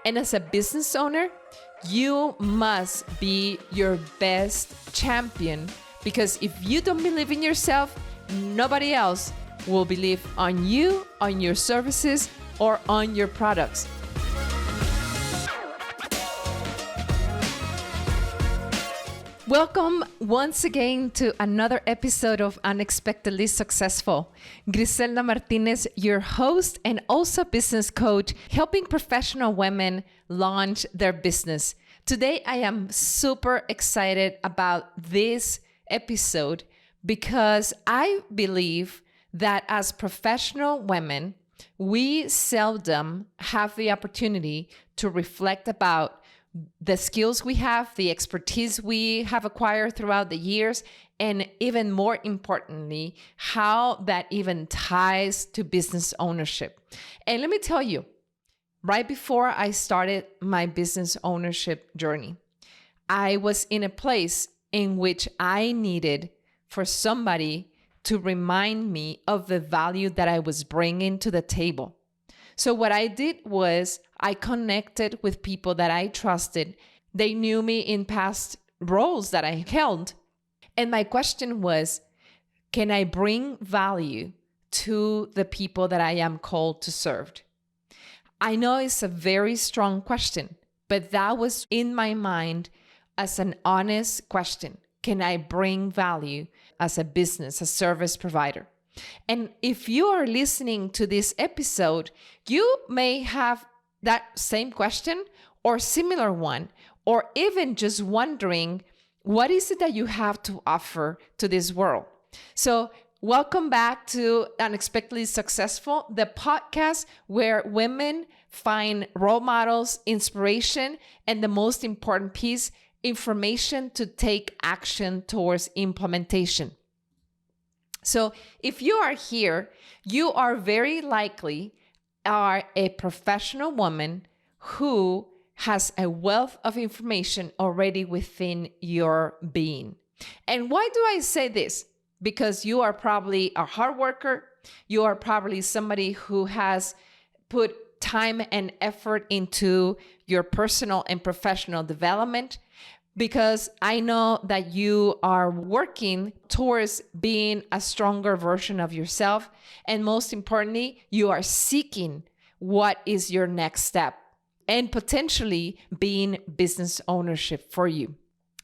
And as a business owner, you must be your best champion, because if you don't believe in yourself, nobody else will believe on you, on your services, or on your products. Welcome once again to another episode of Unexpectedly Successful. Griselda Martinez, your host and also business coach, helping professional women launch their business. Today, I am super excited about this episode because I believe that as professional women, we seldom have the opportunity to reflect about the skills we have, the expertise we have acquired throughout the years, and even more importantly, how that even ties to business ownership. And let me tell you, right before I started my business ownership journey, I was in a place in which I needed for somebody to remind me of the value that I was bringing to the table. So what I did was I connected with people that I trusted. They knew me in past roles that I held. And my question was, can I bring value to the people that I am called to serve? I know it's a very strong question, but that was in my mind as an honest question. Can I bring value as a business, a service provider? And if you are listening to this episode, you may have that same question or similar one, or even just wondering, what is it that you have to offer to this world? So welcome back to Unexpectedly Successful, the podcast where women find role models, inspiration, and the most important piece, information to take action towards implementation. So if you are here, you are very likely are a professional woman who has a wealth of information already within your being. And why do I say this? Because you are probably a hard worker. You are probably somebody who has put time and effort into your personal and professional development. Because I know that you are working towards being a stronger version of yourself. And most importantly, you are seeking what is your next step and potentially being business ownership for you.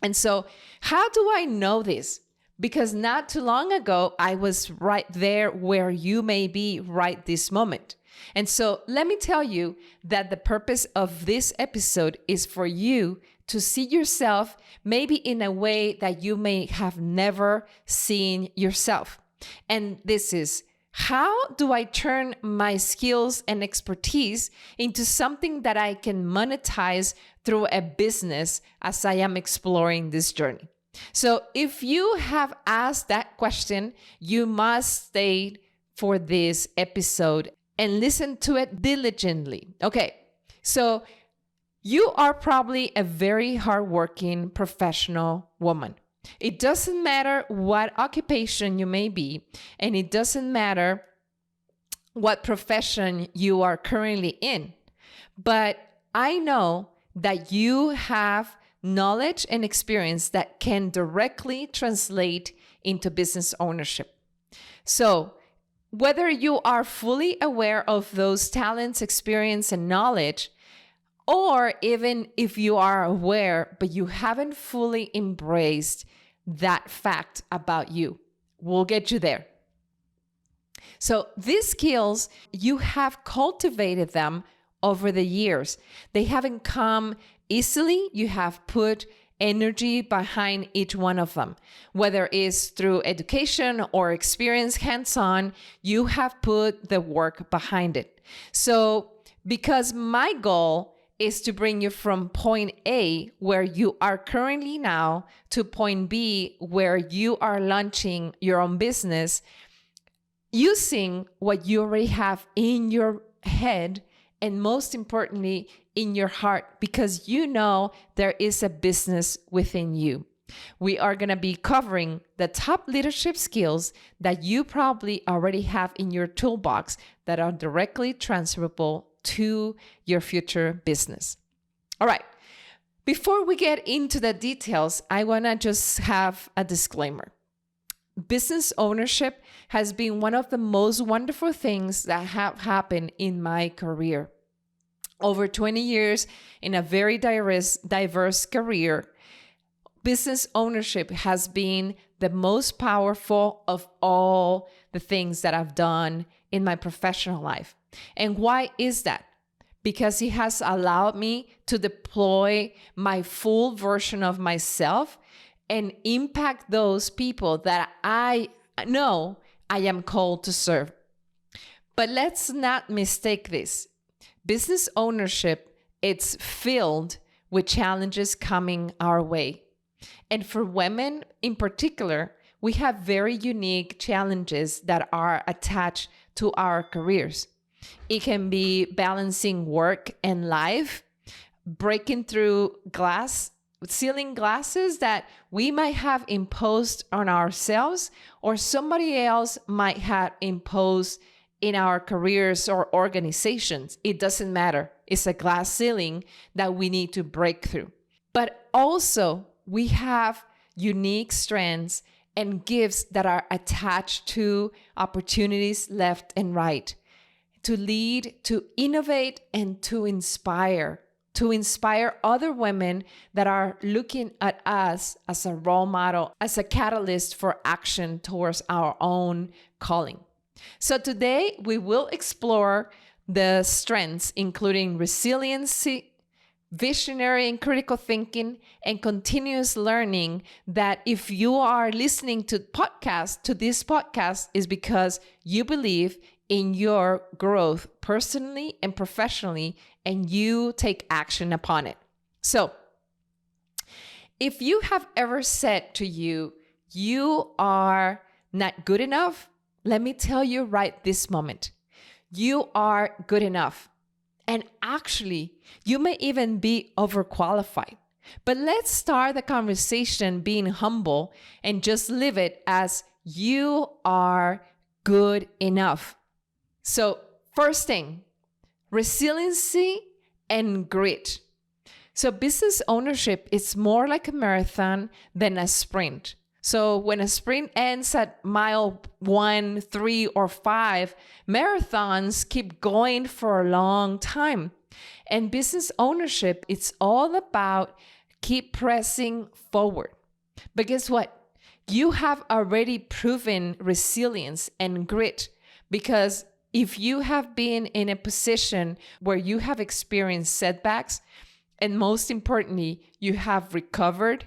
And so how do I know this? Because not too long ago, I was right there where you may be right this moment. And so let me tell you that the purpose of this episode is for you to see yourself maybe in a way that you may have never seen yourself. And this is, how do I turn my skills and expertise into something that I can monetize through a business as I am exploring this journey? So if you have asked that question, you must stay for this episode and listen to it diligently. Okay, so you are probably a very hardworking professional woman. It doesn't matter what occupation you may be, and it doesn't matter what profession you are currently in. But I know that you have knowledge and experience that can directly translate into business ownership. So whether you are fully aware of those talents, experience, and knowledge, or even if you are aware, but you haven't fully embraced that fact about you, we'll get you there. So these skills, you have cultivated them over the years. They haven't come easily. You have put energy behind each one of them. Whether it's through education or experience hands-on, you have put the work behind it. So because my goal is to bring you from point A, where you are currently now, to point B, where you are launching your own business, using what you already have in your head, and most importantly, in your heart, because you know there is a business within you. We are going to be covering the top leadership skills that you probably already have in your toolbox that are directly transferable to your future business. All right. Before we get into the details, I want to just have a disclaimer. Business ownership has been one of the most wonderful things that have happened in my career. Over 20 years in a very diverse career, business ownership has been the most powerful of all the things that I've done in my professional life. And why is that? Because it has allowed me to deploy my full version of myself and impact those people that I know I am called to serve. But let's not mistake this. Business ownership, it's filled with challenges coming our way. And for women in particular, we have very unique challenges that are attached to our careers. It can be balancing work and life, breaking through ceiling glasses that we might have imposed on ourselves or somebody else might have imposed in our careers or organizations. It doesn't matter. It's a glass ceiling that we need to break through. But also, we have unique strengths and gifts that are attached to opportunities left and right, to lead, to innovate, and to inspire other women that are looking at us as a role model, as a catalyst for action towards our own calling. So today we will explore the strengths, including resiliency, visionary and critical thinking, and continuous learning, that if you are listening to this podcast is because you believe in your growth personally and professionally, and you take action upon it. So if you have ever said to you are not good enough, let me tell you right this moment, you are good enough. And actually, you may even be overqualified. But let's start the conversation being humble and just live it as you are good enough. So first thing, resiliency and grit. So business ownership is more like a marathon than a sprint. So when a sprint ends at mile 1, 3, or 5, marathons keep going for a long time. And business ownership, it's all about keep pressing forward. But guess what? You have already proven resilience and grit, because if you have been in a position where you have experienced setbacks, and most importantly, you have recovered,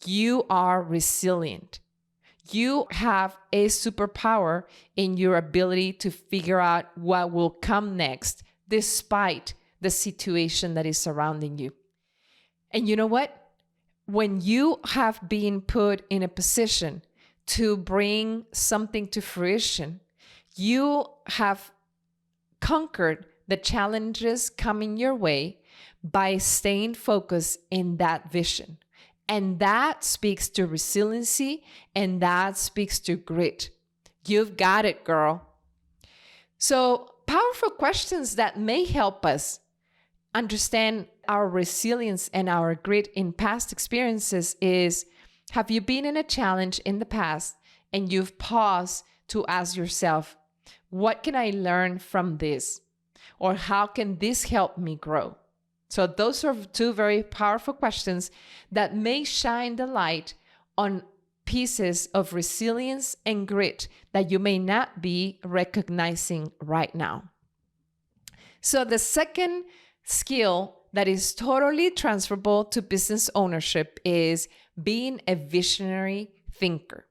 you are resilient. You have a superpower in your ability to figure out what will come next, despite the situation that is surrounding you. And you know what? When you have been put in a position to bring something to fruition, you have conquered the challenges coming your way by staying focused in that vision. And that speaks to resiliency, and that speaks to grit. You've got it, girl. So, powerful questions that may help us understand our resilience and our grit in past experiences is, have you been in a challenge in the past and you've paused to ask yourself, what can I learn from this? Or how can this help me grow? So those are two very powerful questions that may shine the light on pieces of resilience and grit that you may not be recognizing right now. So the second skill that is totally transferable to business ownership is being a visionary thinker.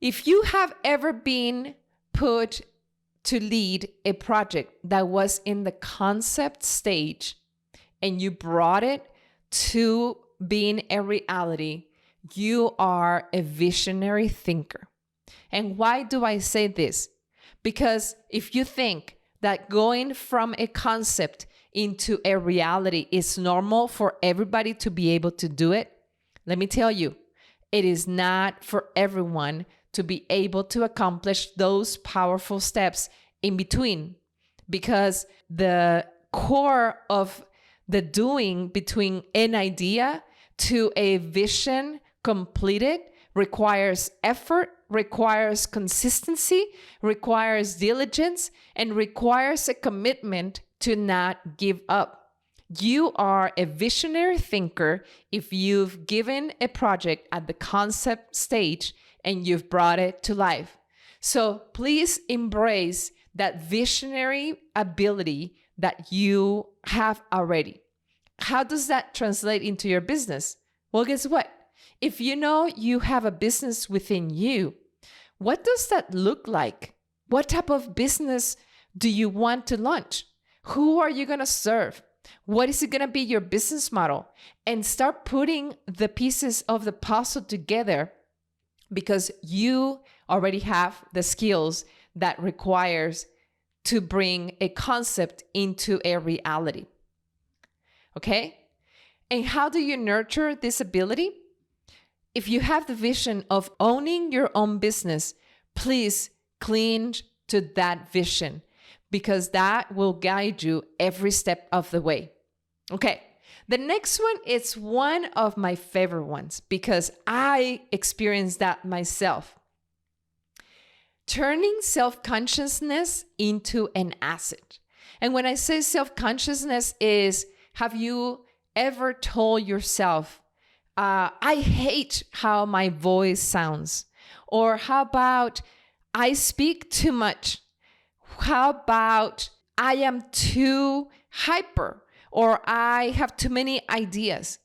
If you have ever been put to lead a project that was in the concept stage and you brought it to being a reality, you are a visionary thinker. And why do I say this? Because if you think that going from a concept into a reality is normal for everybody to be able to do it, let me tell you, it is not for everyone to be able to accomplish those powerful steps in between. because the core of the doing between an idea to a vision completed requires effort, requires consistency, requires diligence, and requires a commitment to not give up. You are a visionary thinker if you've given a project at the concept stage and you've brought it to life. So please embrace that visionary ability that you have already. How does that translate into your business? Well, guess what? If you know you have a business within you, what does that look like? What type of business do you want to launch? Who are you going to serve? What is it going to be your business model? And start putting the pieces of the puzzle together, because you already have the skills that requires to bring a concept into a reality. Okay? And how do you nurture this ability? If you have the vision of owning your own business, please cling to that vision, because that will guide you every step of the way. Okay, the next one is one of my favorite ones because I experienced that myself. Turning self-consciousness into an asset. And when I say self-consciousness is, have you ever told yourself, I hate how my voice sounds? Or how about I speak too much? How about I am too hyper? Or I have too many ideas?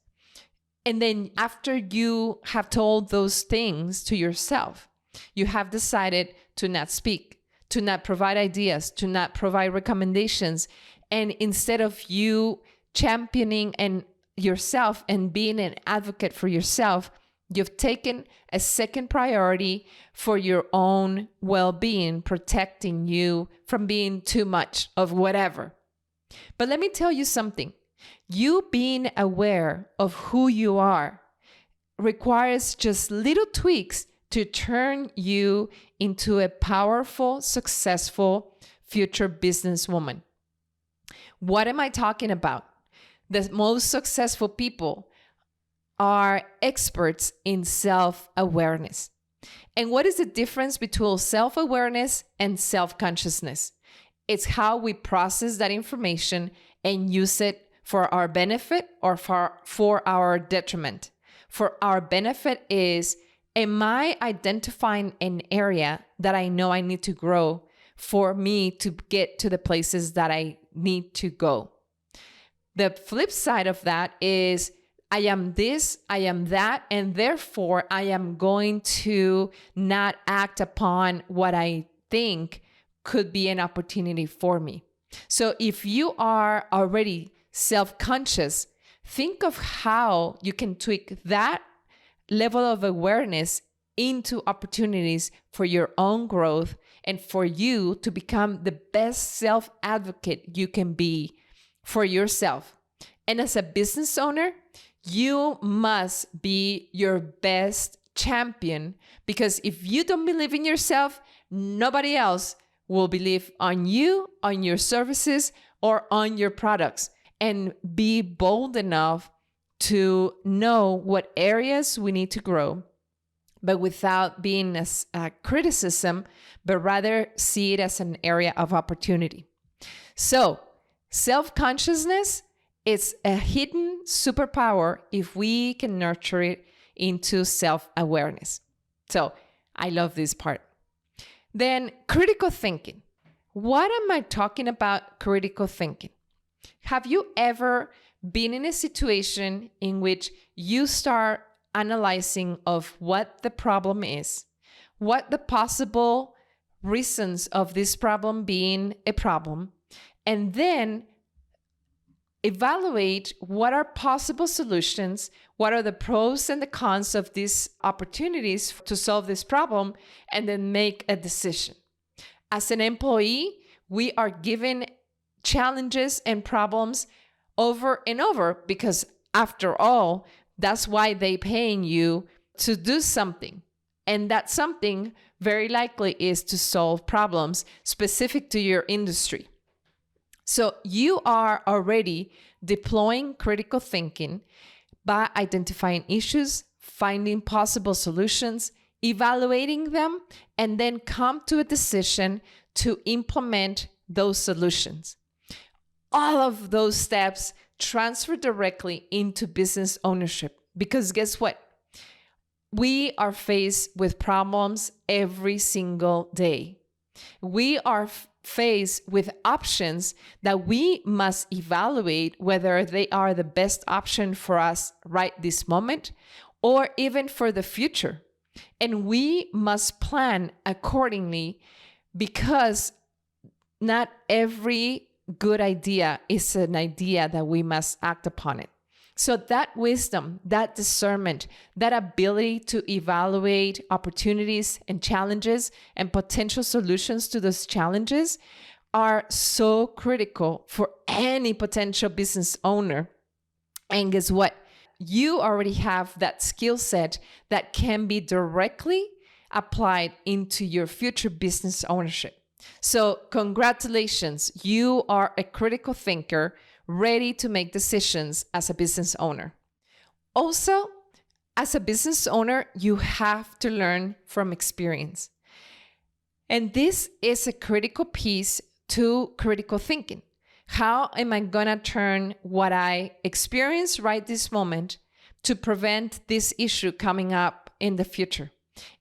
And then after you have told those things to yourself, you have decided to not speak, to not provide ideas, to not provide recommendations. And instead of you championing yourself and being an advocate for yourself, you've taken a second priority for your own well-being, protecting you from being too much of whatever. But let me tell you something. You being aware of who you are requires just little tweaks to turn you into a powerful, successful future businesswoman. What am I talking about? The most successful people are experts in self-awareness. And what is the difference between self-awareness and self-consciousness? It's how we process that information and use it for our benefit or for our detriment. For our benefit is, am I identifying an area that I know I need to grow for me to get to the places that I need to go? The flip side of that is, I am this, I am that, and therefore I am going to not act upon what I think could be an opportunity for me. So if you are already self-conscious, think of how you can tweak that level of awareness into opportunities for your own growth and for you to become the best self-advocate you can be for yourself. And as a business owner, you must be your best champion, because if you don't believe in yourself, nobody else will believe on you, on your services, or on your products. And be bold enough to know what areas we need to grow, but without being as criticism, but rather see it as an area of opportunity. So self-consciousness is a hidden superpower if we can nurture it into self-awareness. So I love this part. Then critical thinking. What am I talking about critical thinking? Have you ever been in a situation in which you start analyzing of what the problem is, what the possible reasons of this problem being a problem, and then evaluate what are possible solutions, what are the pros and the cons of these opportunities to solve this problem, and then make a decision. As an employee, we are given challenges and problems over and over because, after all, that's why they're paying you to do something. And that something very likely is to solve problems specific to your industry. So you are already deploying critical thinking by identifying issues, finding possible solutions, evaluating them, and then come to a decision to implement those solutions. All of those steps transfer directly into business ownership, because guess what? We are faced with problems every single day. We are faced with options that we must evaluate whether they are the best option for us right this moment or even for the future. And we must plan accordingly, because not every good idea is an idea that we must act upon it. So that wisdom, that discernment, that ability to evaluate opportunities and challenges and potential solutions to those challenges are so critical for any potential business owner. And guess what? You already have that skill set that can be directly applied into your future business ownership. So congratulations, you are a critical thinker ready to make decisions as a business owner. Also, as a business owner, you have to learn from experience. And this is a critical piece to critical thinking. How am I going to turn what I experience right this moment to prevent this issue coming up in the future?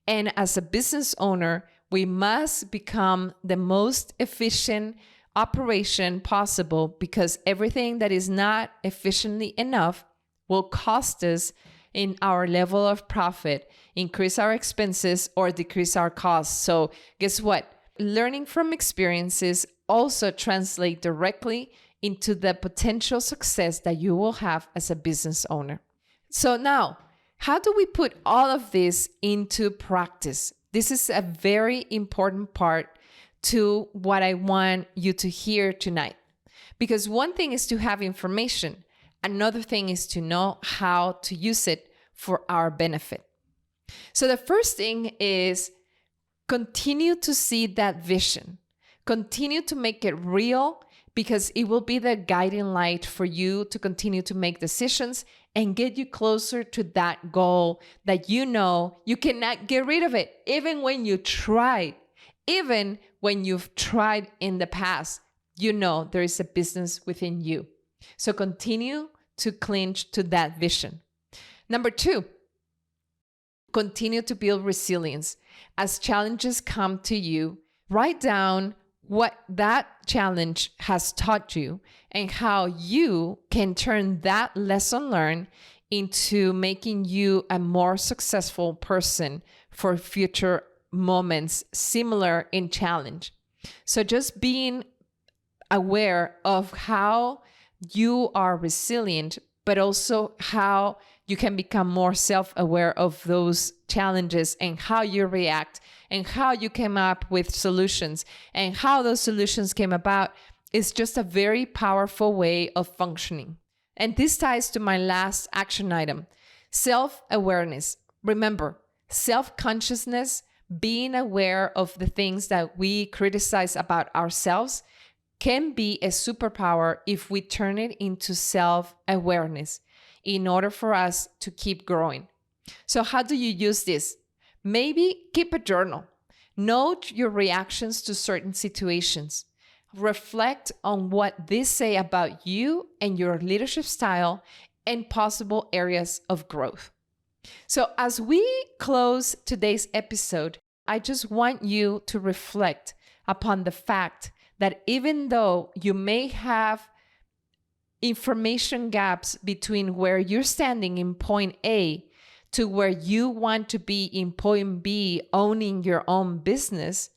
And as a business owner, we must become the most efficient operation possible, because everything that is not efficiently enough will cost us in our level of profit, increase our expenses, or decrease our costs. So guess what? Learning from experiences also translate directly into the potential success that you will have as a business owner. So now, how do we put all of this into practice? This is a very important part to what I want you to hear tonight. Because one thing is to have information. Another thing is to know how to use it for our benefit. So the first thing is continue to see that vision. Continue to make it real, because it will be the guiding light for you to continue to make decisions and get you closer to that goal that you know you cannot get rid of it, even when you tried. Even when you've tried in the past, you know there is a business within you. So continue to cling to that vision. Number 2, continue to build resilience. As challenges come to you, write down what that challenge has taught you and how you can turn that lesson learned into making you a more successful person for future moments similar in challenge. So just being aware of how you are resilient, but also how you can become more self-aware of those challenges and how you react and how you came up with solutions and how those solutions came about is just a very powerful way of functioning. And this ties to my last action item, self-awareness. Remember, self-consciousness, being aware of the things that we criticize about ourselves, can be a superpower if we turn it into self-awareness in order for us to keep growing. So how do you use this? Maybe keep a journal. Note your reactions to certain situations. Reflect on what these say about you and your leadership style and possible areas of growth. So as we close today's episode, I just want you to reflect upon the fact that even though you may have information gaps between where you're standing in point A to where you want to be in point B, owning your own business,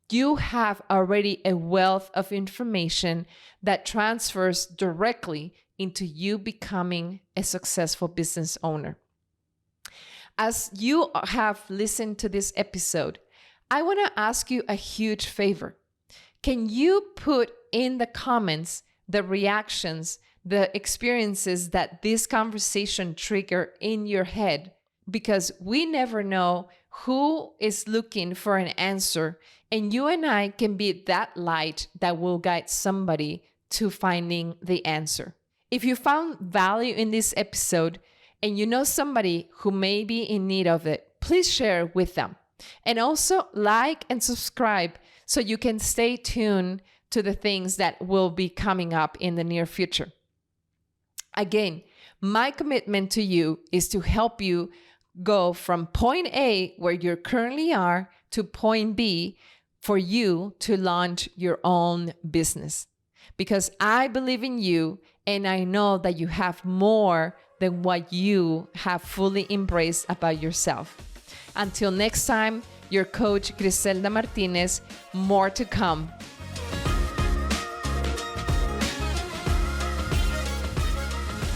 you have already a wealth of information that transfers directly into you becoming a successful business owner. As you have listened to this episode, I want to ask you a huge favor. Can you put in the comments the reactions, the experiences that this conversation trigger in your head? Because we never know who is looking for an answer, and you and I can be that light that will guide somebody to finding the answer. If you found value in this episode and you know somebody who may be in need of it, please share with them. And also like and subscribe so you can stay tuned to the things that will be coming up in the near future. Again, my commitment to you is to help you go from point A, where you currently are, to point B for you to launch your own business. Because I believe in you and I know that you have more than what you have fully embraced about yourself. Until next time, your coach Griselda Martinez, more to come.